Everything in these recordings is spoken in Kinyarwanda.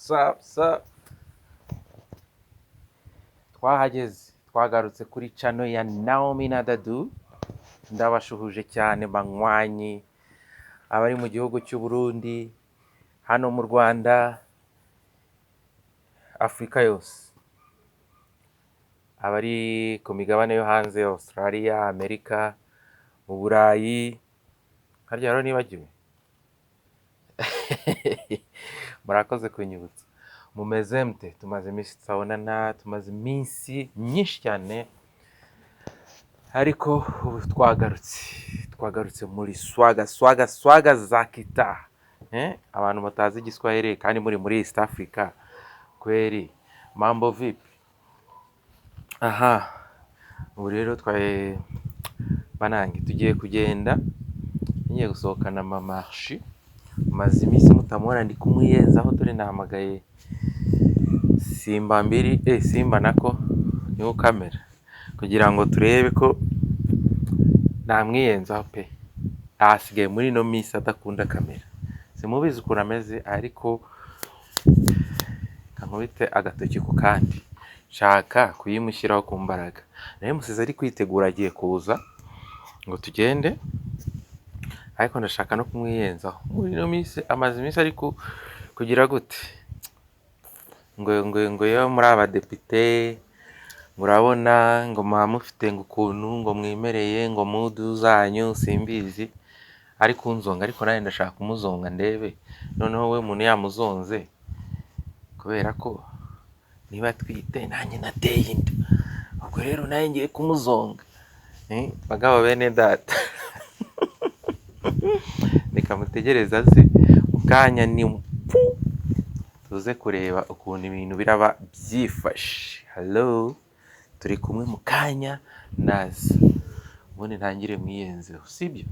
Sup. Twahageze twagarutse kuri chano ya Naomi na Dadu. Ndabashuhuje cyane banywanyi abari mu gihugu cy'u Burundi, hano mu Rwanda, Afrika yose, abari ku migabane yo hanze, Australia, Amerika, mu Burayi, harya rero nibagiwe. Murakoze kunyibutsa. Mumeze mte? Tumaze iminsi tutabonana, tumaze iminsi myinshi cyane, ariko ubu twagarutse muri swaga za kita. Abantu batazi igiswahili kandi muri East Africa, kweri mambo vipi? Aha, ubu rero banange tugiye kugenda, ngiye gusohokana Mamarshi. Maze iminsi mutamubona, ndi kumwiyenzaho, dore nahamagaye Simba nako niho kamera, kugira ngo turebe ko namwiyenzaho pe. Asigaye muri no minsi adakunda kamera, simubizi ukuntu ameze, ariko kankubite agatoki ku kandi, nshaka kuyimushyiraho ku mbaraga. Nawe musize ari kwitegura, agiye kuza ngo tugende, ariko ndashaka no kumwiyenzaho. Muri no minsi amaze iminsi ariko kugira gute ngo yo muri abadepite, murabona ngo mufite ngo ukuntu ngo mwimereye ngo mudu zanyu simbizi, ariko unzonga, ariko nawe ndashaka kumuzonga ndebe noneho we muntu yamuzonze, kubera ko niba twite nanjye nateye inda, ubwo rero nawe ngiye kumuzonga. Bagabo bene data, nikamutegereza ze ukanya ni tuze kureba ukuntu ibintu biraba byifashe. Hello, turi kumwe mu kanya naza, ubundi ntangire mwiyenzeho, sibyo?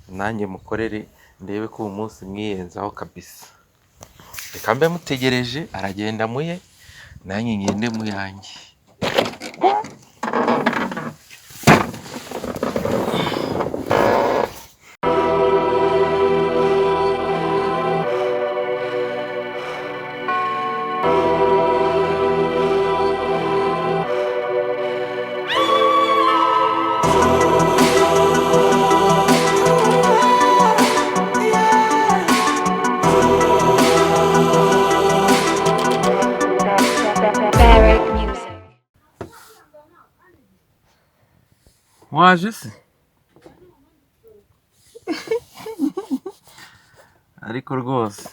Nanjye mukorere ndebe ko uyu munsi mwiyenzaho kabisa. Reka mbe mutegereje, aragenda muye, nanjye ngende mu yanjye. Waje se? Ariko rwose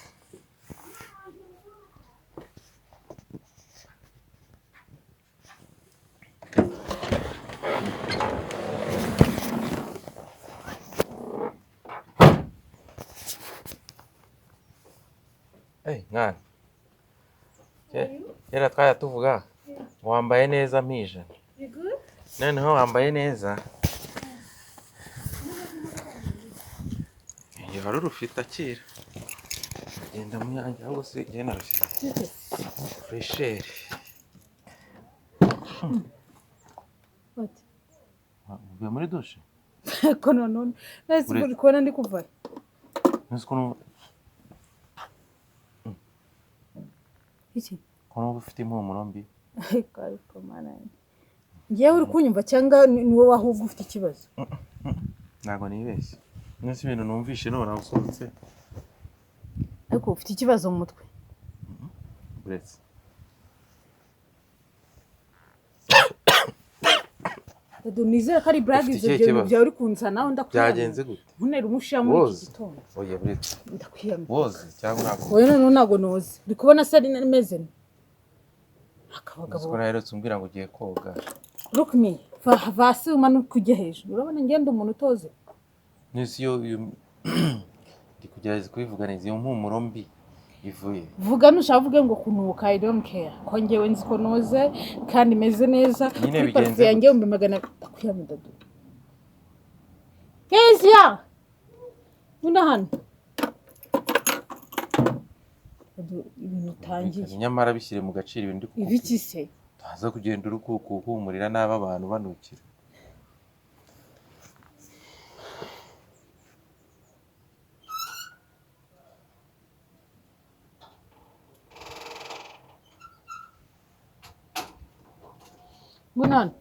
mwana, kera twajya tuvuga wambaye neza mpija, noneho wambaye neza. Iyo hari urufite akira, genda mu yanjye, ahubwo se genda rufite fresheri. Uvuye muri dushe? Ko none nese uri kubona ndi kuva. Nese ko Iki? Ko ufite impumuro mbi. Ariko mana, ngewe uri kunyumva cyangwa ni wowe ahubwo ufite ikibazo? Ntago nibeshye, nese ibintu numvishe none usohotse. Ariko ufite ikibazo mu mutwe. Uretse nizere ko ari bragi byawe uri kunzana, ndakwiyamye. Byagenze gute? Ntunere umushya muri iki gitondo. Oya buretse. Ndakwiyamye. Woze cyangwa nako? Oya none ntago noze. Uri kubona se ari meze. Akabagabo. Ko rero tumbwira ngo ugiye koga. Look me. Vasi umanuka ujye hejuru. Urabona ngende umuntu utoze. Nisi yo ndi kugerageza kubivuganiza iyo mpumuro mbi ivuye. Vuga nushaka uvuge ngo kunuka, I don't care. Ko ngewe nzi ko noze kandi meze neza. Nyine bigenze yanjye 200 ndakwiyamye Dadu. Kezia. Una hano. Dadu ibintu utangiye. Nyamara bishyire mu gaciro ibintu ndi Ibiki se? Taza kugenda urukukuhumurira n'aba abantu banukira. Ngunana.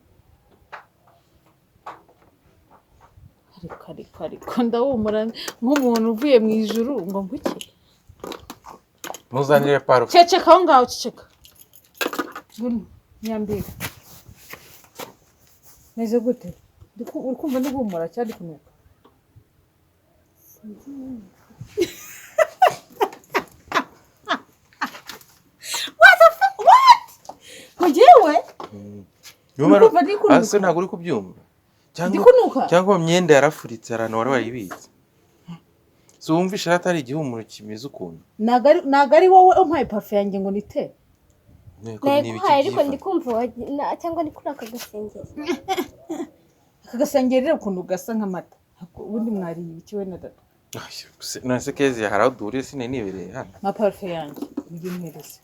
Ariko ndawumura nk'umuntu uvuye mu ijuru ngo nguki. Muzanire parufe. Ceceka aho ngaho ceceka. Nyambira. Meze gute? Uri kumva ndihumura cyangwa kunuka? Mujewe? Ase ntabwo uri kubyumva. Cyangwa imyenda yarafuritse ahantu wari wayibitse. So wumva ishati ari igihumuro kimeze ukuntu. Naga ari wowe umpaye parufe yanjye ngo nite. Ariko ndikumva cyangwa ni kuri aka gasengeri. Aka gasengeri rero ukuntu gasa nk'amata. Ubundi mwari ibiki we na data. Nase kezi haraduriye sine nibereye hano. Na parufe yanjye ngimereze.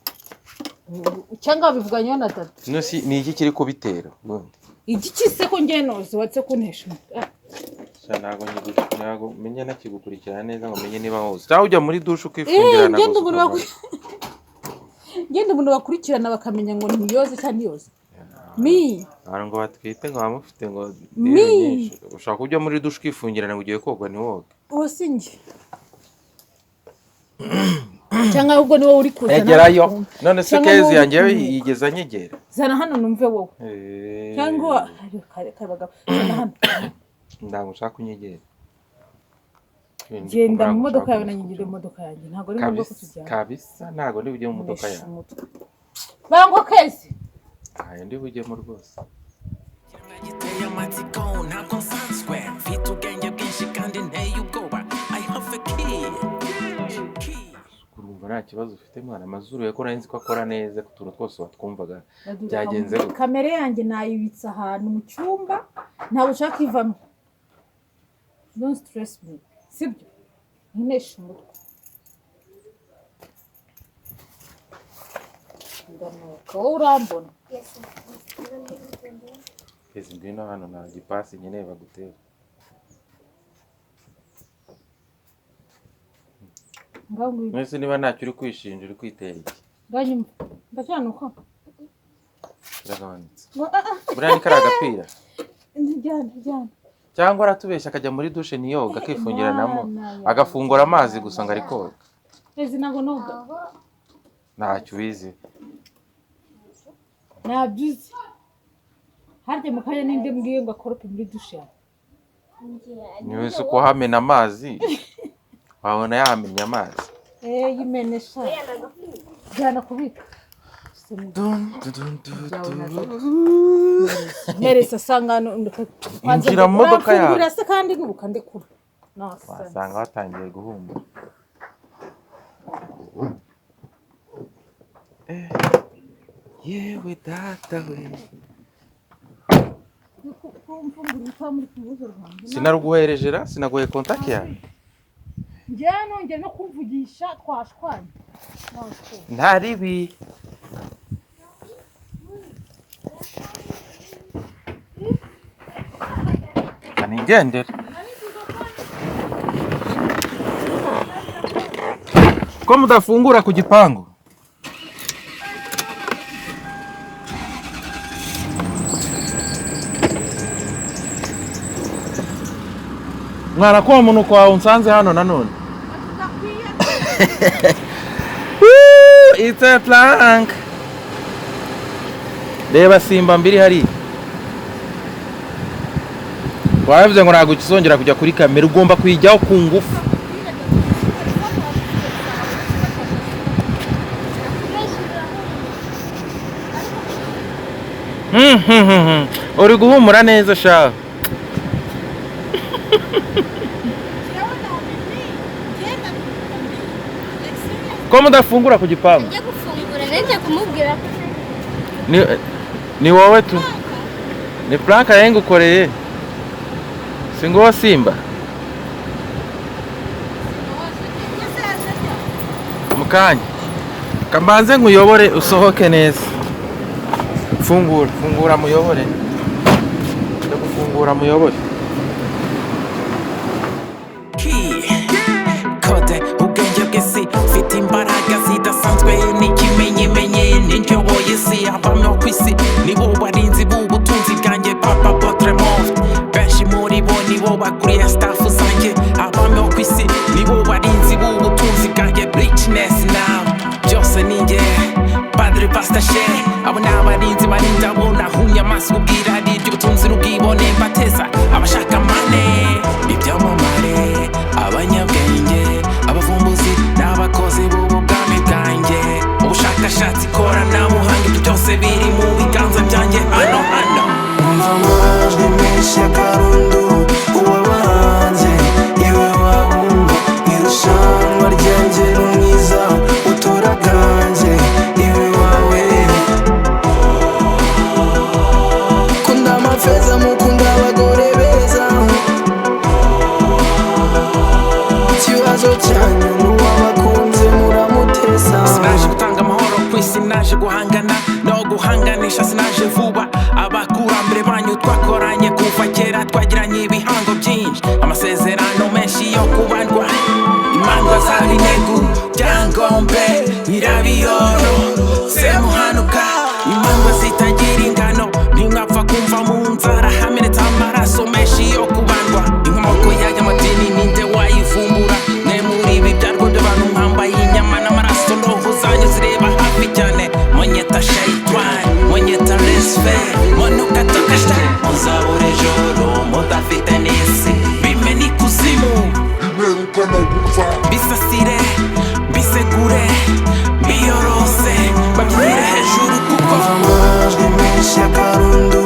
Cyangwa bivuganye na data. No si ni iki kiri kubitera ubundi. Igiki se ko ngenoze watse kuntesha. Ntago menye nakigukurikirana neza ngo menye niba hose. Cyangwa ujya muri dushe ukifungirana gusa. Ngende umuntu bakurikirana bakamenya ngo niyoze cyangwa niyoze. Ngo batwite ngo bamufite ngo nyinshi. Ushaka kujya muri dushe ukifungirana ngo ugiye koga ni woga. Uwasinge. Cyangwa ahubwo niwe uri kuzana. Egerayo. None se kezi yanjye yigeza nyegera. Zana hano numve wowe. Cyangwa kabaga zana hano. Ndagushaka kunyegera. Genda mu modoka yawe nanyigire mu modoka yanjye ntago ari ngombwa kutujyana. Kabisa ntago ndi bujye mu modoka yawe. Bango kezi. Ndi bujye mu rwose. Giteye amatsiko ntabwo nsanzwe mfite ubwenge bwinshi kandi nteye ubwoba I have a key. Kurumva nta kibazo ufite mwana amazuru yakora nzi ko akora neza kutura twose watwumvaga byagenze gute. Kamera yanjye nayibitsa ahantu mu cyumba ntabwo ushaka ivamo. Don't stress me. Sibyo. Ntinesha umutwe. Ndanuka wowe urambona. Kezi ngwino hano nta gipasi nkeneye bagutera. Mwese niba ntacyo uri kwishinja uri kwitera iki? Nganyumva. Ndacyanuka. Biragabanutse. Buriya ni kariya agapira. Njyana. Cyangwa aratubeshya akajya muri dushe niyoga akifungiranamo agafungura amazi gusa ngo ari koga. Ezi nago noga. Ntacyo ubizi. Nabyuzi. Harya mukanya ninde mbwiye ngo akorope muri dushe. Niwe se ko hamena amazi. Wabona yamenya amazi. Yimenesha. Jana kubika. Meresa sangano injira mu modoka yawe. Urasa kandi nubuka ndekura. Wasanga watangiye guhumura. Yewe data we. Sinaruguherejera sinaguhe contact yawe. Njyana nongeye no kumvugisha twashwanye. Ntaribi. Anigendera. Ko mudafungura ku gipangu? Mwana ko umuntu kwawe unsanze hano nanone. It's a plank. Reba simba mbiri hari. Wavuze ngo ntago kizongera kujya kuri kamera ugomba kuyijyaho ku ngufu. Uri guhumura neza sha. Ko mudafungura ku gipangu? Njye gufungura nende kumubwira ko ni wowe tu. Ni planka yengu koreye. Singo simba. Mukanya. Kambanze nkuyobore usohoke neza. Fungura muyobore. Ndagufungura muyobore. Kode ubwenge bw'isi mfite imbaraga zidasanzwe n'ikimenyimenye n'indyoboye isi abamyo ku isi nibo barinzi b'ubu abo ni abarinzi barinda bona humye amaso ubwira ry'ubutunzi n'ubwibone bateza abashaka mane ibyamamare abanyabwenge abavumbuzi n'abakozi b'ubu bwami bwanjye ubushakashatsi koranabuhanga ibyo byose biri mu biganza byanjye hano umva amajwi menshi y'akarundu uwabahanze iwe wabumva irushanwa ryanjye n'umwiza utora bwanjye iwe wawe kunda amafeza mukunda abagore beza ikibazo cyanyu n'uwabakunze muramutesa sinaje gutanga amahoro ku isi naje guhangana no guhanganisha sinaje vuba abakurambere banyu twakoranye kuva kera twagiranye ibihango byinshi amasezerano menshi yo kubandwa imandwa za binegu byangombe nyirabiyoro semuhanuka imandwa zitagira ingano ntimwapfa kumva mu nzara hamenetse amaraso menshi yo kubandwa inkomoko y'aya madini ninde wayivumbura mwe muri ibi byarwo by'abantu mwambaye inyama n'amaraso roho zanyu zireba hafi cyane monyeta shaitani monyeta resfe monuka tokashta muzabure joro mudafite n'isi bimena ikuzimu bisasire bisegure biyorose babyinire hejuru kuko amajwi menshi y'akarundu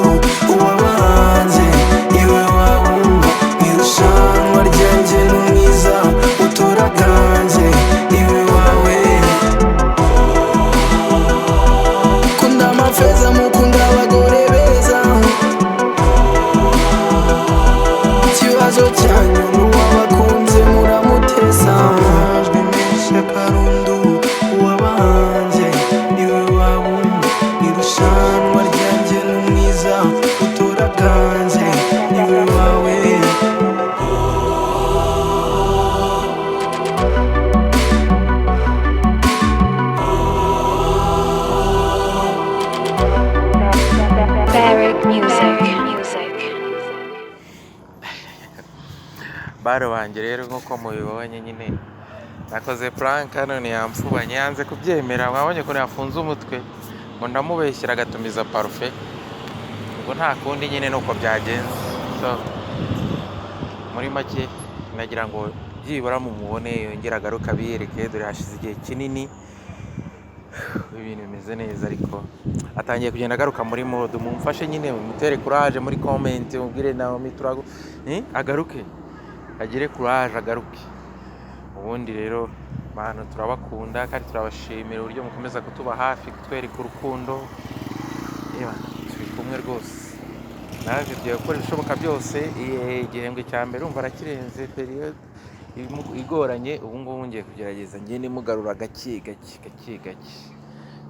uwabahanze iwe wabumva irushanwa ryanjye n'umwiza utora bwanjye iwe wawe kunda amafeza mukunda abagore beza ikibazo cyanyu n'uwabakunze muramutesa amajwi menshi y'akarundu uwabahanze iwe wabumva irushanwa ryanjye n'umwiza utora bwanjye iwe wawe Barrick Music. baro wanjye rero nk'uko mubibonye nyine nakoze prank none yamfubanye yanze kubyemera mwabonye ko yafunze umutwe ngo ndamubeshyira agatumiza parufe ngo nta kundi nyine nuko byagenze so muri make nagira ngo byibura mumubone yongera agaruka biyereke dore hashize igihe kinini ibintu bimeze neza ariko atangiye kugenda agaruka muri mode mumfashe nyine mutere courage muri comment mubwire Naomi turago agaruke agire courage agaruke ubundi rero bantu turabakunda kandi turabashimira uburyo mukomeza kutuba hafi kutwereka urukundo turi kumwe rwose naje tugiye gukora ibishoboka byose igihembwe cya mbere umva arakirenze period igoranye ubu ngubu ngiye kugerageza ngende mugarura gake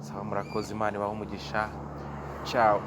saba murakoze Imana ibahe umugisha ciao